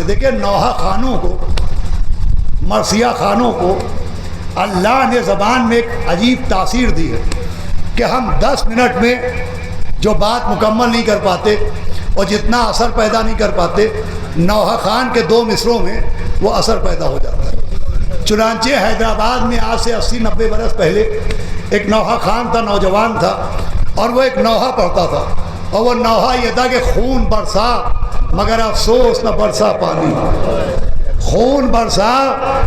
دیکھیں نوحہ خانوں کو، مرثیہ خانوں کو اللہ نے زبان میں ایک عجیب تاثیر دی ہے کہ ہم 10 منٹ میں جو بات مکمل نہیں کر پاتے اور جتنا اثر پیدا نہیں کر پاتے، نوحہ خان کے 2 مصروں میں وہ اثر پیدا ہو جاتا ہے۔ چنانچہ حیدرآباد میں آج سے 80-90 برس پہلے ایک نوحہ خان تھا، نوجوان تھا، اور وہ ایک نوحہ پڑھتا تھا، اور وہ نوحہ یہ تھا کہ خون برسا مگر افسوس نہ برسا پانی، خون برسا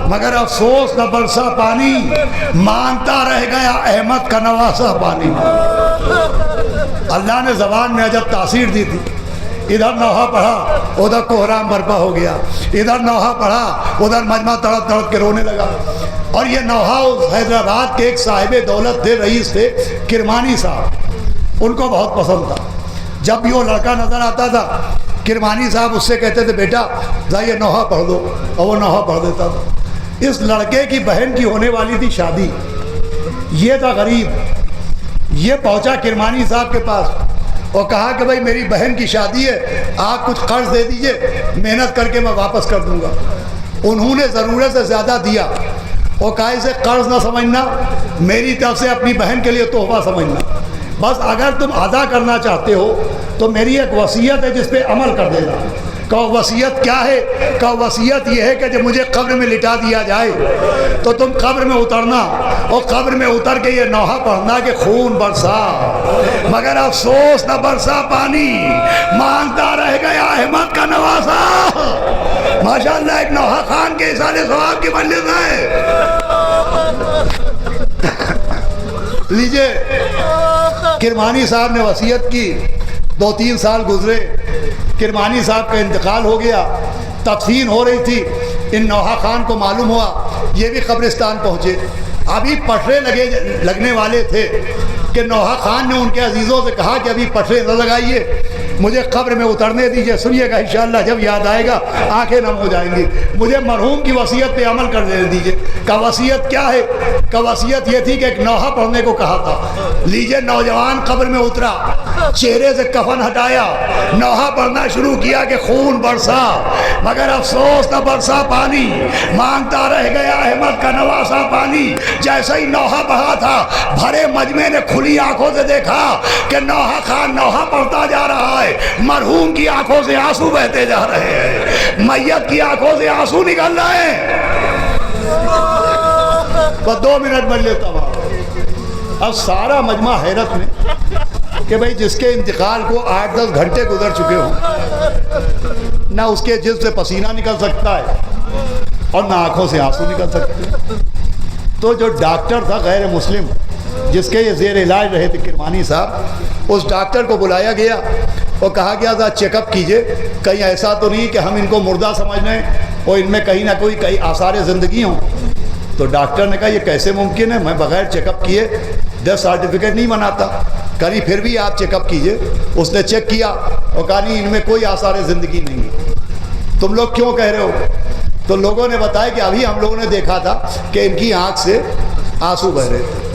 مگر افسوس نہ برسا پانی، مانگتا رہ گیا احمد کا نواسا پانی۔ اللہ نے زبان میں عجب تاثیر دی تھی۔ ادھر نوحہ پڑھا ادھر کوہرام برپا ہو گیا، ادھر نوحہ پڑھا ادھر مجمع تڑپ تڑپ کے رونے لگا۔ اور یہ نوحہ حیدرآباد کے ایک صاحب دولت تھے، رئیس تھے، کرمانی صاحب، ان کو بہت پسند تھا۔ جب بھی وہ لڑکا نظر آتا تھا، کرمانی صاحب اس سے کہتے تھے بیٹا جائیے نوحہ پڑھ دو، اور وہ نوحہ پڑھ دیتا تھا۔ اس لڑکے کی بہن کی ہونے والی تھی شادی، یہ تھا غریب، یہ پہنچا کرمانی صاحب کے پاس اور کہا کہ بھائی میری بہن کی شادی ہے، آپ کچھ قرض دے دیجئے، محنت کر کے میں واپس کر دوں گا۔ انہوں نے ضرورت سے زیادہ دیا اور کہا اسے قرض نہ سمجھنا، میری طرف سے اپنی بہن کے لیے تحفہ سمجھنا، بس اگر تم ادا کرنا چاہتے ہو تو میری ایک وصیت ہے جس پہ عمل کر دینا۔ کہ وصیت کیا ہے؟ کہ وصیت یہ ہے کہ جب مجھے قبر میں لٹا دیا جائے تو تم قبر میں اترنا اور قبر میں اتر کے یہ نوحہ پڑھنا کہ خون برسا مگر افسوس نہ برسا پانی، مانگتا رہ گیا احمد کا نواسا۔ ماشاءاللہ ایک نوحہ خان کے احسان ثواب کی مجلس ہے۔ لیجئے کرمانی صاحب نے وصیت کی، 2-3 سال گزرے، کرمانی صاحب کا انتقال ہو گیا، تدفین ہو رہی تھی، ان نوحہ خان کو معلوم ہوا، یہ بھی قبرستان پہنچے۔ ابھی پٹھرے لگنے والے تھے کہ نوحہ خان نے ان کے عزیزوں سے کہا کہ ابھی پٹھرے نہ لگائیے، مجھے قبر میں اترنے دیجیے، سنیے گا انشاءاللہ جب یاد آئے گا آنکھیں نم ہو جائیں گی، مجھے مرحوم کی وصیت پہ عمل کر دیجیے۔ کہ وصیت کیا ہے؟ کہ وصیت یہ تھی کہ ایک نوحہ پڑھنے کو کہا تھا۔ لیجیے نوجوان قبر میں اترا، چہرے سے کفن ہٹایا، نوحہ پڑھنا شروع کیا کہ خون برسا مگر افسوس نہ برسا پانی، مانگتا رہ گیا احمد کا نواسا پانی۔ جیسا ہی نوحہ پڑھا تھا، بھرے مجمع نے کھلی آنکھوں سے دیکھا کہ نوحہ خان نوحہ پڑھتا جا رہا ہے، مرحوم کی آنکھوں سے آنسو بہتے جا رہے ہیں، میت کی آنکھوں سے آنسو نکل رہے ہیں۔ بس 2 منٹ مل لیتا ہوں۔ اب سارا مجمع حیرت میں کہ بھئی جس کے انتقال کو 8-10 گھنٹے گزر چکے ہوں، نہ اس کے جسم سے پسینہ نکل سکتا ہے اور نہ آنکھوں سے آنسو نکل سکتے۔ تو جو ڈاکٹر تھا غیر مسلم جس کے یہ زیر علاج رہے تھے کرمانی صاحب، اس ڈاکٹر کو بلایا گیا اور کہا گیا ذرا چیک اپ کیجئے، کہیں ایسا تو نہیں کہ ہم ان کو مردہ سمجھ لیں اور ان میں کہیں نہ کوئی آثار زندگی ہوں۔ تو ڈاکٹر نے کہا یہ کیسے ممکن ہے، میں بغیر چیک اپ کیے ڈیتھ سرٹیفکیٹ نہیں بناتا، کہیں پھر بھی آپ چیک اپ کیجئے۔ اس نے چیک کیا اور کہا نہیں ان میں کوئی آثار زندگی نہیں ہے۔ تم لوگ کیوں کہہ رہے ہو؟ تو لوگوں نے بتایا کہ ابھی ہم لوگوں نے دیکھا تھا کہ ان کی آنکھ سے آنسو بہ رہے تھے۔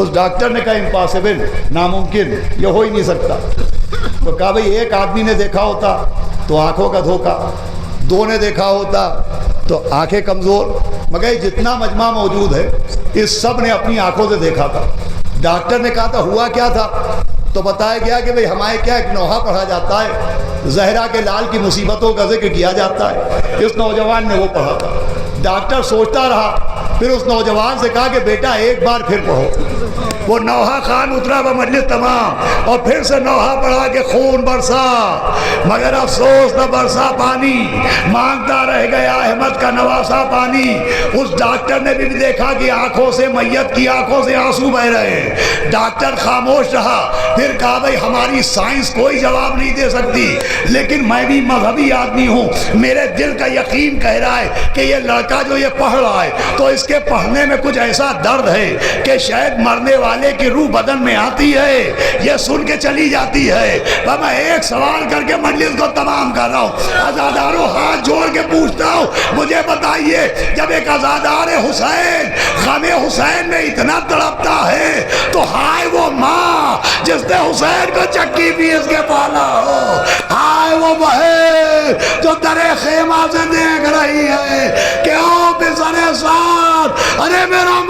اس ڈاکٹر نے کہا امپاسبل، ناممکن، یہ ہو ہی نہیں سکتا۔ تو کہا بھئی ایک آدمی نے دیکھا ہوتا تو آنکھوں کا دھوکہ، 2 نے دیکھا ہوتا تو آنکھیں کمزور، مگر جتنا مجمع موجود ہے اس سب نے اپنی آنکھوں سے دیکھا تھا۔ ڈاکٹر نے کہا تھا ہوا کیا تھا؟ تو بتایا گیا کہ بھئی ہمارے کیا ایک نوحہ پڑھا جاتا ہے، زہرا کے لال کی مصیبتوں کا ذکر کیا جاتا ہے، اس نوجوان نے وہ پڑھا تھا۔ ڈاکٹر سوچتا رہا، پھر اس نوجوان سے کہا کہ بیٹا ایک بار پھر پڑھو۔ وہ نوحہ خان اترا بمجلس تمام اور پھر سے نوحہ پڑھا کہ خون برسا مگر افسوس نہ برسا پانی، مانگتا رہ گیا احمد کا نواسا پانی۔ اس ڈاکٹر نے بھی دیکھا کہ آنکھوں سے، میت کی آنکھوں سے آنسو بہ رہے ہیں۔ ڈاکٹر خاموش رہا، پھر کہا بھئی ہماری سائنس کوئی جواب نہیں دے سکتی، لیکن میں بھی مذہبی آدمی ہوں، میرے دل کا یقین کہہ رہا ہے کہ یہ لڑکا جو یہ پڑھ رہا ہے تو اس کے پڑھنے میں کچھ ایسا درد ہے کہ شاید مرنے والے کی روح بدن میں آتی ہے، یہ سن کے چلی جاتی ہے۔ میں ایک سوال کر کے مجلس کو تمام کر رہا ہوں، عزاداروں ہاتھ جوڑ کے پوچھتا ہوں، مجھے بتائیے جب ایک عزادار حسین غم حسین میں اتنا تڑپتا ہے تو ہائے وہ ماں جس نے حسین کو چکی پیس کے پالا ہو، ہائے وہ بہن جو در خیمہ سے دیکھ رہی ہے کہ او بسر ساتھ، ارے میرا